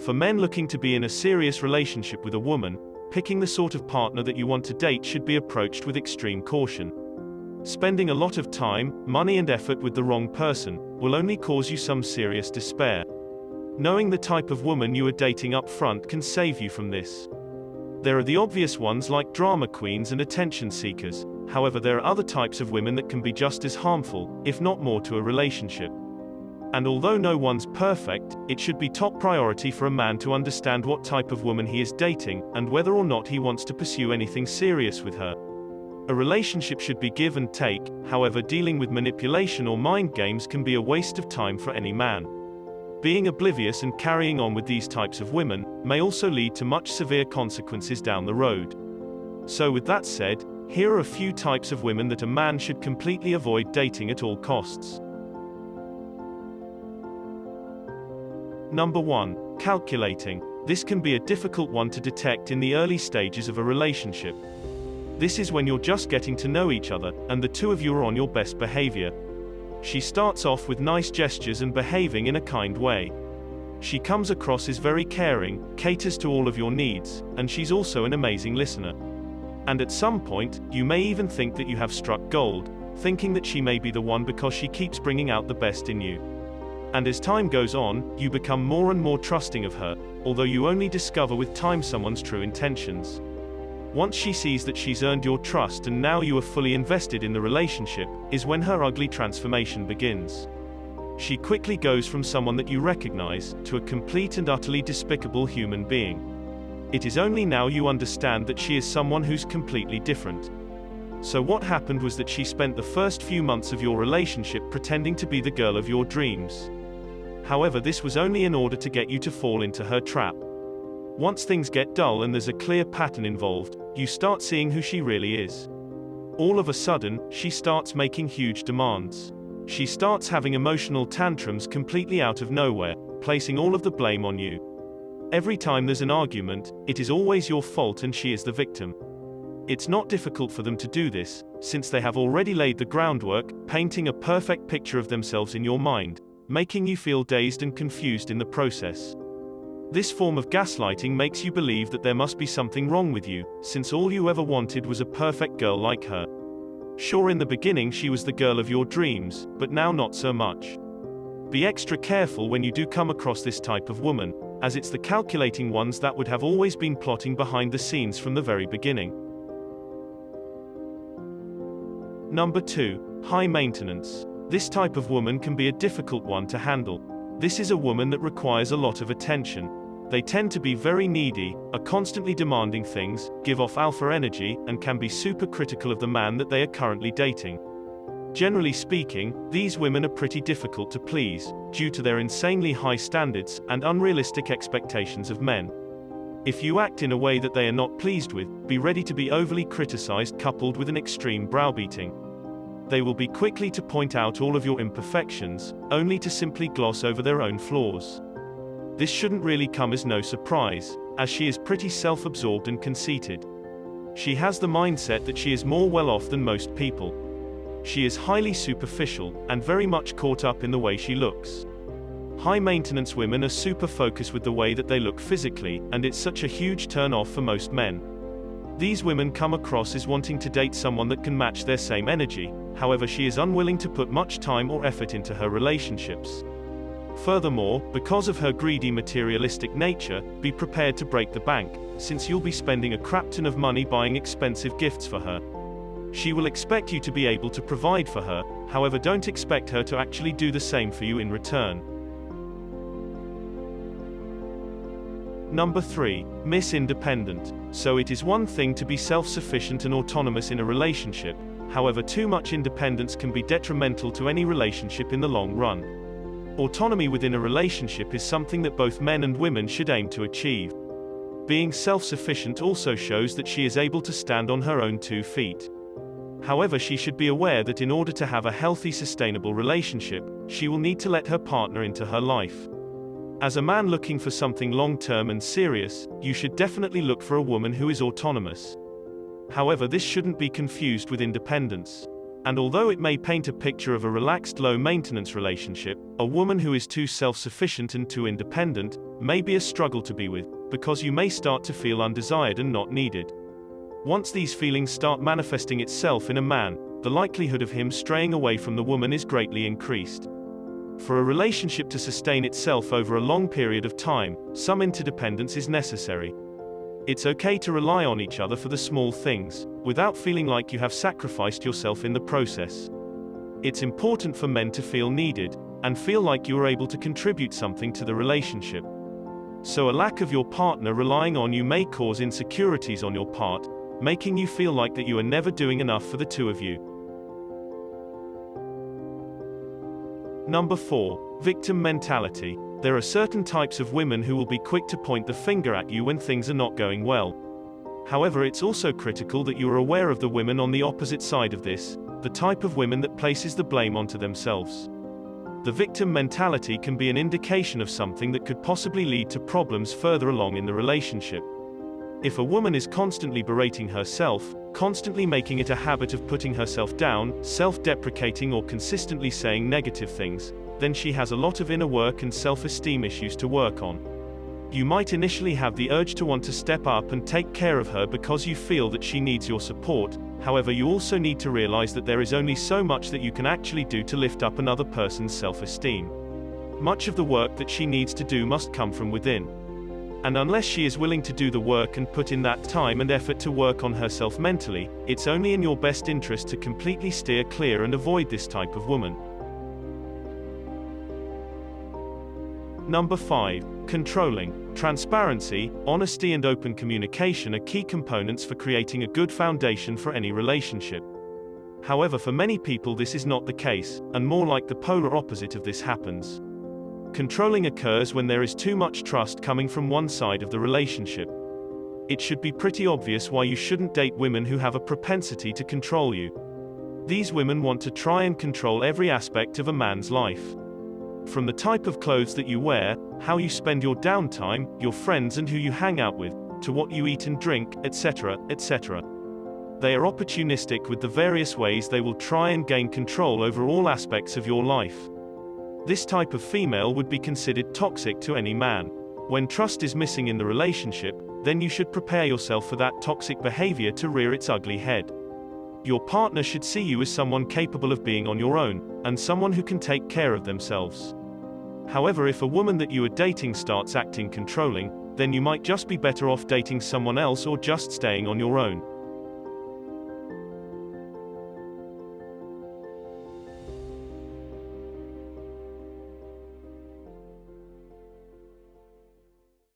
For men looking to be in a serious relationship with a woman, picking the sort of partner that you want to date should be approached with extreme caution. Spending a lot of time, money and effort with the wrong person will only cause you some serious despair. Knowing the type of woman you are dating up front can save you from this. There are the obvious ones like drama queens and attention seekers. However, there are other types of women that can be just as harmful, if not more, to a relationship. And although no one's perfect, it should be top priority for a man to understand what type of woman he is dating, and whether or not he wants to pursue anything serious with her. A relationship should be give and take, however, dealing with manipulation or mind games can be a waste of time for any man. Being oblivious and carrying on with these types of women may also lead to much severe consequences down the road. So with that said, here are a few types of women that a man should completely avoid dating at all costs. Number 1. Calculating. This can be a difficult one to detect in the early stages of a relationship. This is when you're just getting to know each other, and the two of you are on your best behavior. She starts off with nice gestures and behaving in a kind way. She comes across as very caring, caters to all of your needs, and she's also an amazing listener. And at some point, you may even think that you have struck gold, thinking that she may be the one because she keeps bringing out the best in you. And as time goes on, you become more and more trusting of her, although you only discover with time someone's true intentions. Once she sees that she's earned your trust and now you are fully invested in the relationship, is when her ugly transformation begins. She quickly goes from someone that you recognize, to a complete and utterly despicable human being. It is only now you understand that she is someone who's completely different. So what happened was that she spent the first few months of your relationship pretending to be the girl of your dreams. However, this was only in order to get you to fall into her trap. Once things get dull and there's a clear pattern involved, you start seeing who she really is. All of a sudden, she starts making huge demands. She starts having emotional tantrums completely out of nowhere, placing all of the blame on you. Every time there's an argument, it is always your fault and she is the victim. It's not difficult for them to do this, since they have already laid the groundwork, painting a perfect picture of themselves in your mind, making you feel dazed and confused in the process. This form of gaslighting makes you believe that there must be something wrong with you, since all you ever wanted was a perfect girl like her. Sure, in the beginning she was the girl of your dreams, but now not so much. Be extra careful when you do come across this type of woman, as it's the calculating ones that would have always been plotting behind the scenes from the very beginning. Number 2. High maintenance. This type of woman can be a difficult one to handle. This is a woman that requires a lot of attention. They tend to be very needy, are constantly demanding things, give off alpha energy, and can be super critical of the man that they are currently dating. Generally speaking, these women are pretty difficult to please, due to their insanely high standards and unrealistic expectations of men. If you act in a way that they are not pleased with, be ready to be overly criticized coupled with an extreme browbeating. They will be quickly to point out all of your imperfections, only to simply gloss over their own flaws. This shouldn't really come as no surprise, as she is pretty self-absorbed and conceited. She has the mindset that she is more well off than most people. She is highly superficial, and very much caught up in the way she looks. High-maintenance women are super focused with the way that they look physically, and it's such a huge turn-off for most men. These women come across as wanting to date someone that can match their same energy, however she is unwilling to put much time or effort into her relationships. Furthermore, because of her greedy materialistic nature, be prepared to break the bank, since you'll be spending a crap ton of money buying expensive gifts for her. She will expect you to be able to provide for her, however don't expect her to actually do the same for you in return. Number 3. Miss Independent. So it is one thing to be self-sufficient and autonomous in a relationship, however too much independence can be detrimental to any relationship in the long run. Autonomy within a relationship is something that both men and women should aim to achieve. Being self-sufficient also shows that she is able to stand on her own 2 feet. However, she should be aware that in order to have a healthy, sustainable relationship, she will need to let her partner into her life. As a man looking for something long-term and serious, you should definitely look for a woman who is autonomous. However, this shouldn't be confused with independence. And although it may paint a picture of a relaxed, low-maintenance relationship, a woman who is too self-sufficient and too independent may be a struggle to be with, because you may start to feel undesired and not needed. Once these feelings start manifesting itself in a man, the likelihood of him straying away from the woman is greatly increased. For a relationship to sustain itself over a long period of time, some interdependence is necessary. It's okay to rely on each other for the small things, without feeling like you have sacrificed yourself in the process. It's important for men to feel needed, and feel like you are able to contribute something to the relationship. So a lack of your partner relying on you may cause insecurities on your part, making you feel like that you are never doing enough for the two of you. Number 4. Victim mentality. There are certain types of women who will be quick to point the finger at you when things are not going well. However, it's also critical that you are aware of the women on the opposite side of this, the type of women that places the blame onto themselves. The victim mentality can be an indication of something that could possibly lead to problems further along in the relationship. If a woman is constantly berating herself, constantly making it a habit of putting herself down, self-deprecating or consistently saying negative things, then she has a lot of inner work and self-esteem issues to work on. You might initially have the urge to want to step up and take care of her because you feel that she needs your support. However, you also need to realize that there is only so much that you can actually do to lift up another person's self-esteem. Much of the work that she needs to do must come from within. And unless she is willing to do the work and put in that time and effort to work on herself mentally, it's only in your best interest to completely steer clear and avoid this type of woman. Number 5. Controlling. Transparency, honesty and open communication are key components for creating a good foundation for any relationship. However, for many people this is not the case, and more like the polar opposite of this happens. Controlling occurs when there is too much trust coming from one side of the relationship. It should be pretty obvious why you shouldn't date women who have a propensity to control you. These women want to try and control every aspect of a man's life. From the type of clothes that you wear, how you spend your downtime, your friends and who you hang out with, to what you eat and drink, etc., etc. They are opportunistic with the various ways they will try and gain control over all aspects of your life. This type of female would be considered toxic to any man. When trust is missing in the relationship, then you should prepare yourself for that toxic behavior to rear its ugly head. Your partner should see you as someone capable of being on your own, and someone who can take care of themselves. However, if a woman that you are dating starts acting controlling, then you might just be better off dating someone else or just staying on your own.